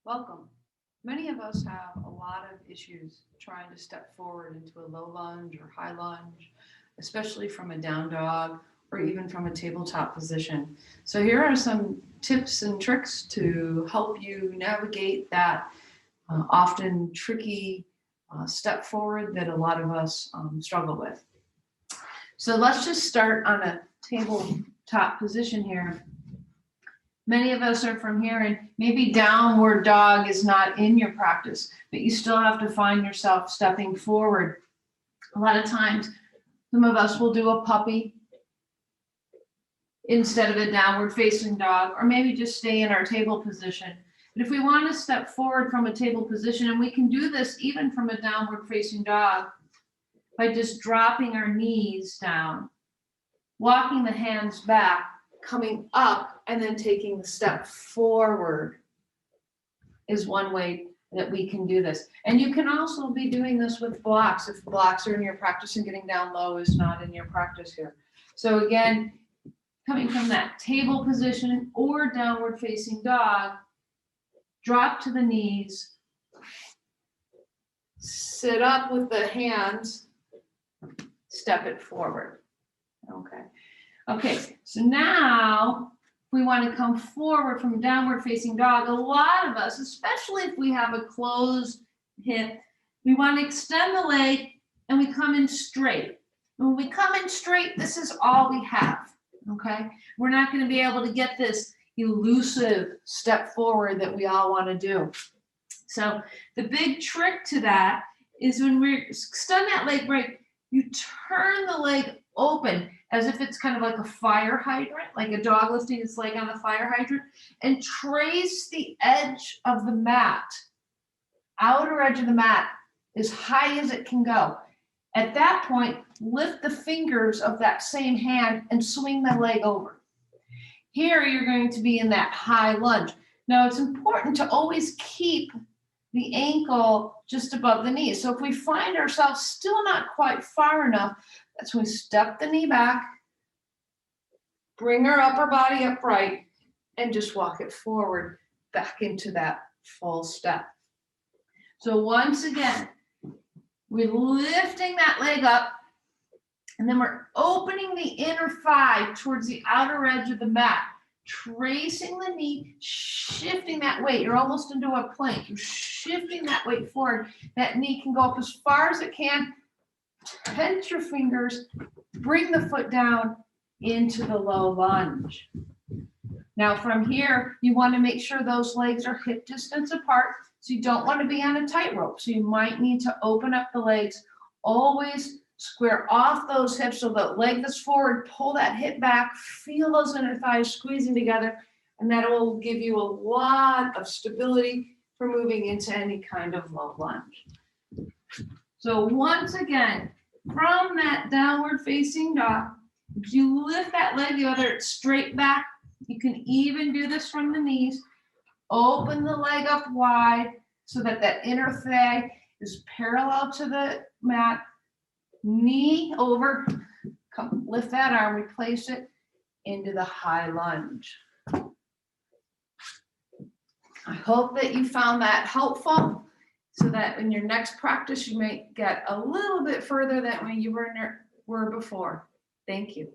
Welcome. Many of us have a lot of issues trying to step forward into a low lunge or high lunge, especially from a down dog or even from a tabletop position. So here are some tips and tricks to help you navigate that often tricky step forward that a lot of us struggle with. So let's just start on a tabletop position here. Many of us are from here, and maybe downward dog is not in your practice, but you still have to find yourself stepping forward. A lot of times, some of us will do a puppy instead of a downward facing dog, or maybe just stay in our table position. But if we want to step forward from a table position, and we can do this even from a downward facing dog by just dropping our knees down, walking the hands back, coming up, and then taking the step forward is one way that we can do this. And you can also be doing this with blocks if blocks are in your practice and getting down low is not in your practice here. So again, coming from that table position or downward facing dog, drop to the knees, sit up with the hands, step it forward. Okay, so now we want to come forward from downward facing dog. A lot of us, especially if we have a closed hip, we want to extend the leg and we come in straight. When we come in straight, this is all we have, okay? We're not going to be able to get this elusive step forward that we all want to do. So the big trick to that is when we extend that leg right, you turn the leg open as if it's kind of like a fire hydrant, like a dog lifting its leg on the fire hydrant, and trace the edge of the mat, outer edge of the mat, as high as it can go. At that point, lift the fingers of that same hand and swing the leg over. Here, you're going to be in that high lunge. Now, it's important to always keep the ankle just above the knee. So if we find ourselves still not quite far enough, that's when we step the knee back, bring our upper body upright, and just walk it forward back into that full step. So once again, we're lifting that leg up, and then we're opening the inner thigh towards the outer edge of the mat, tracing the knee, shifting that weight. You're almost into a plank. You're shifting that weight forward. That knee can go up as far as it can. Tense your fingers, bring the foot down into the low lunge. Now from here, you want to make sure those legs are hip distance apart. So you don't want to be on a tightrope. So you might need to open up the legs. Always square off those hips so the leg that's forward, pull that hip back, feel those inner thighs squeezing together, and that will give you a lot of stability for moving into any kind of low lunge. So once again, from that downward facing dog, if you lift that leg, whether it's straight back, you can even do this from the knees. Open the leg up wide so that that inner thigh is parallel to the mat. Knee over, come lift that arm, replace it into the high lunge. I hope that you found that helpful, so that in your next practice, you may get a little bit further than when you were before. Thank you.